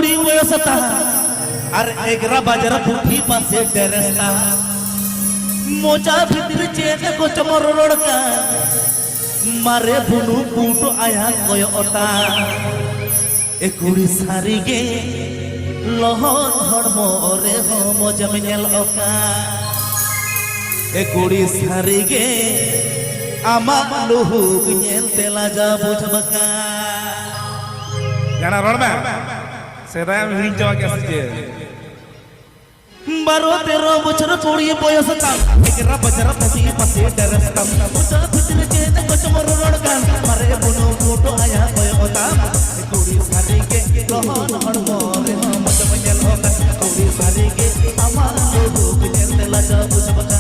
कुड़ी वयसता और एगरा बाजार पुठी पासे डरता मोजा भीतर चेत को चमर रोड़का मारे बुनु बूट आया कोय ओता ए कुड़ी सारी गे लहर हड़मो रे हो मोजा में नेल ओका ए कुड़ी सारी गे आमा लुहु नेल तेला जा बुझबका जाना रोड में सेदाय में हिंग जावा कैसे जे 12-13 বছর পড়িয়ে বয়স কাম একেরা বাজারা পসি পাশে ডরস্তাম মোজা ভিতরে চেত को चमर रोड़का मारे बुनु बूट आया कोय ओता कुड़ी सारी गे लहर हड़मो रे हो मोजा में नेल ओका कुड़ी सारी गे आमा लुहु नेल तेला जा बुझबका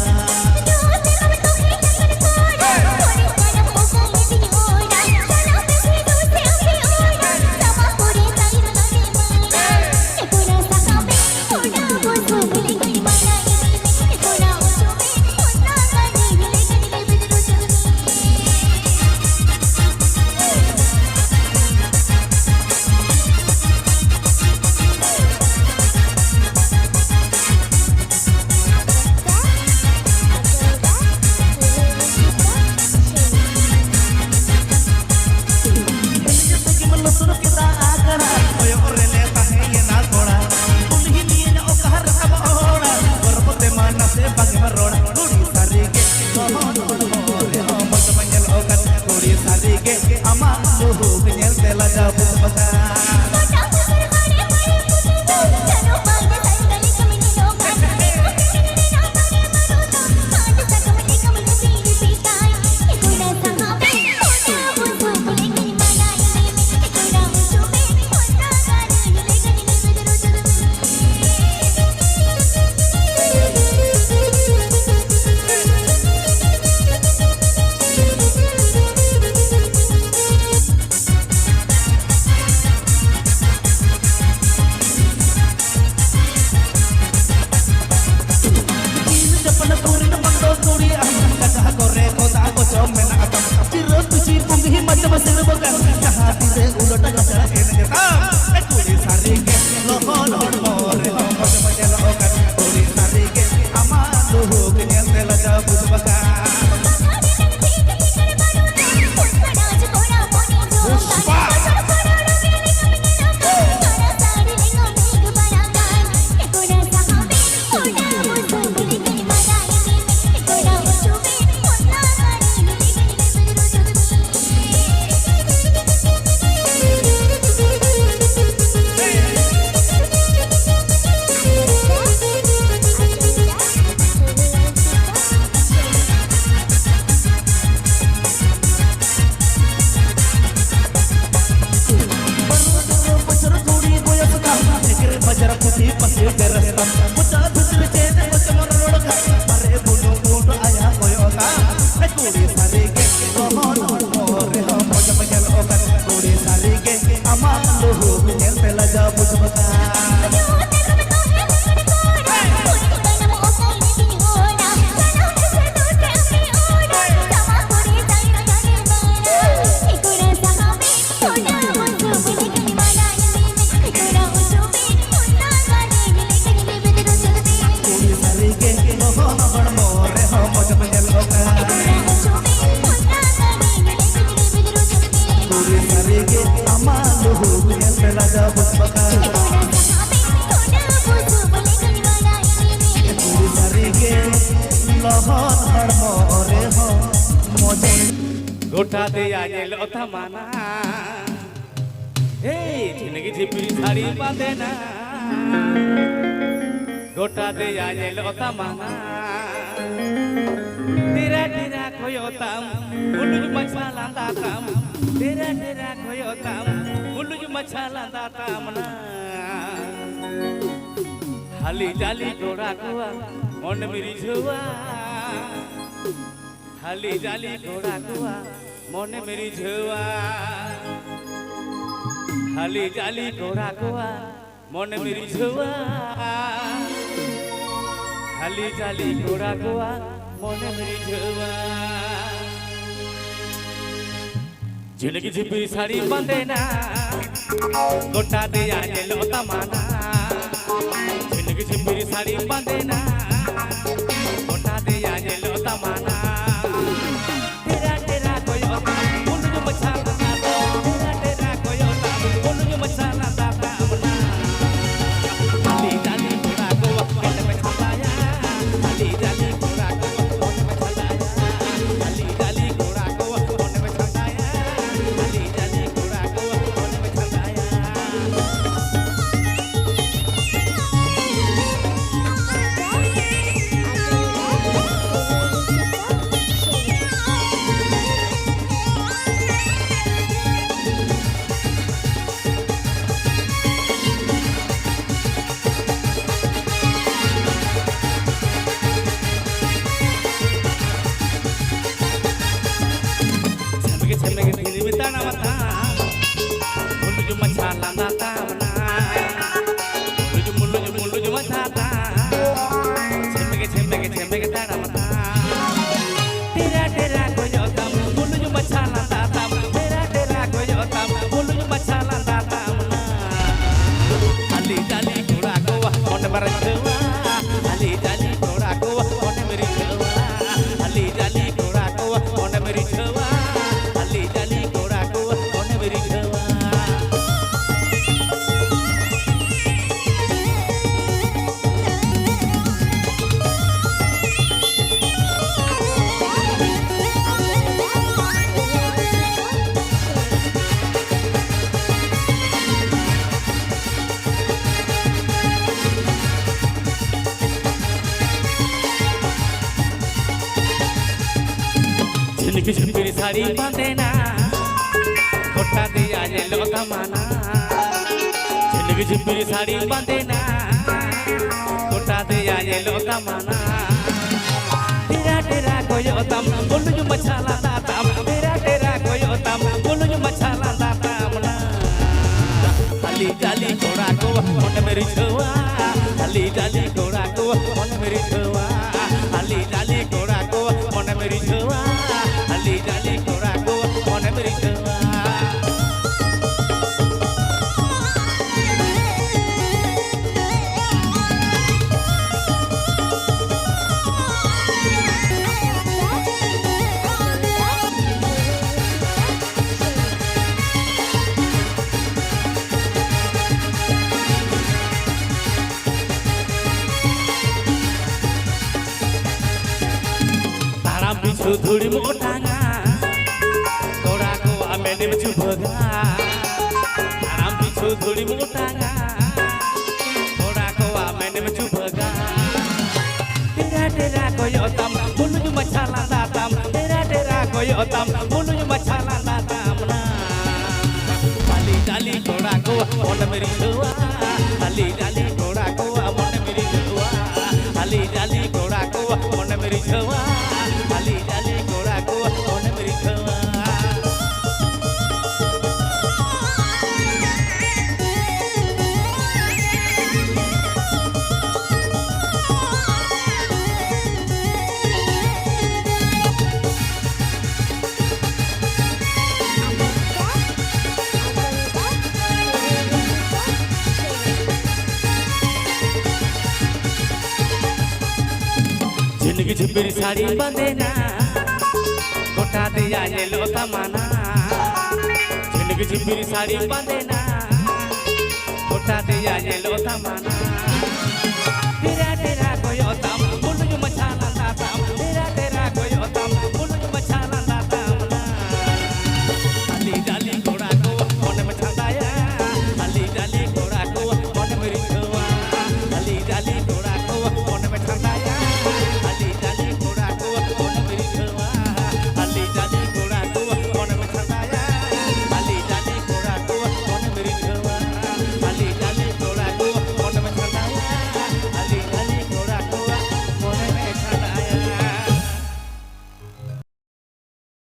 गोटा दे आये लोथा माना हे जिंदगी झिपरी साड़ी बांधे ना गोटा दे आये लोथा माना तेरा तेरा कोयोताम मुलुज मछला दाताम तेरा तेरा कोयोताम मुलुज मछला दाताम ना हाली जाली घोड़ा कुआ मन मेरी झुआ हाली जाली घोड़ा कुआ मन मेरी झुआ हाली जाली घोड़ा कुआ मन मेरी झुआ हाली जाली घोड़ा कुआ मन मेरी झुआ जिंदगी झिपरी साड़ी बांधे ना गोटा दिया ये लोता माना झिनक झिपरी साड़ी बांधेना गोटा दिया ये लोता माना तेरा तेरा कोई होता मुंड जो मचाला दाता तेरा तेरा कोई होता मुंड जो मचाला दाता मना अली जाली घोड़ा को कोने में छलाया अली जाली घोड़ा को कोने में छलाया अली जाली घोड़ा को कोने में छलाया अली जाली घोड़ा को कोने में छलाया छमके दिल में ताना मता मुल्लू जो मचाला दाता मना मुल्लू जो मचाता छमके ताना मता तेरा तेरा कोई होता मुल्लू जो मचाला दाता तेरा तेरा कोई होता मुल्लू जो मचाला दाता मना अली जाली घोड़ा को कोने पर छवा अली जाली घोड़ा को कोने मेरी छवा अली जाली घोड़ा को कोने मेरी छवा अली जाली घोड़ा को कोने मेरी छवा झिनक झिपरी साड़ी बांधेना गोटा दिया ये लोता माना झिनक झिपरी साड़ी बांधेना गोटा दिया ये लोता माना तेरा तेरा कोई होता मुल्लू जो मचाला दाता तेरा तेरा कोई होता मुल्लू जो मचाला दाता मना अली जाली घोड़ा को कोने मेरी छवा अली जाली घोड़ा को कोने मेरी छवा अली जाली घोड़ा को कोने मेरी छवा अली जाली घोड़ा को कोने मेरी छवा तारा बिछु धुड़ी मोटांगा घोड़ा को आमेने में चुभगा तारा बिछु धुड़ी मोटांगा घोड़ा को आमेने में चुभगा तेरा तेरा कोई होता मुल्लू जो मचाला दाता तेरा तेरा कोई होता मुल्लू जो मचाला दाता मना अली जाली घोड़ा को कोने मेरी छवा अली जाली घोड़ा को कोने मेरी छवा अली जाली घोड़ा को कोने मेरी छवा अली जाली घोड़ा को कोने मेरी छवा झिनक झिपरी साड़ी बांधेना गोटा दिया ये लोता माना झिनक झिपरी साड़ी बांधेना गोटा दिया ये लोता माना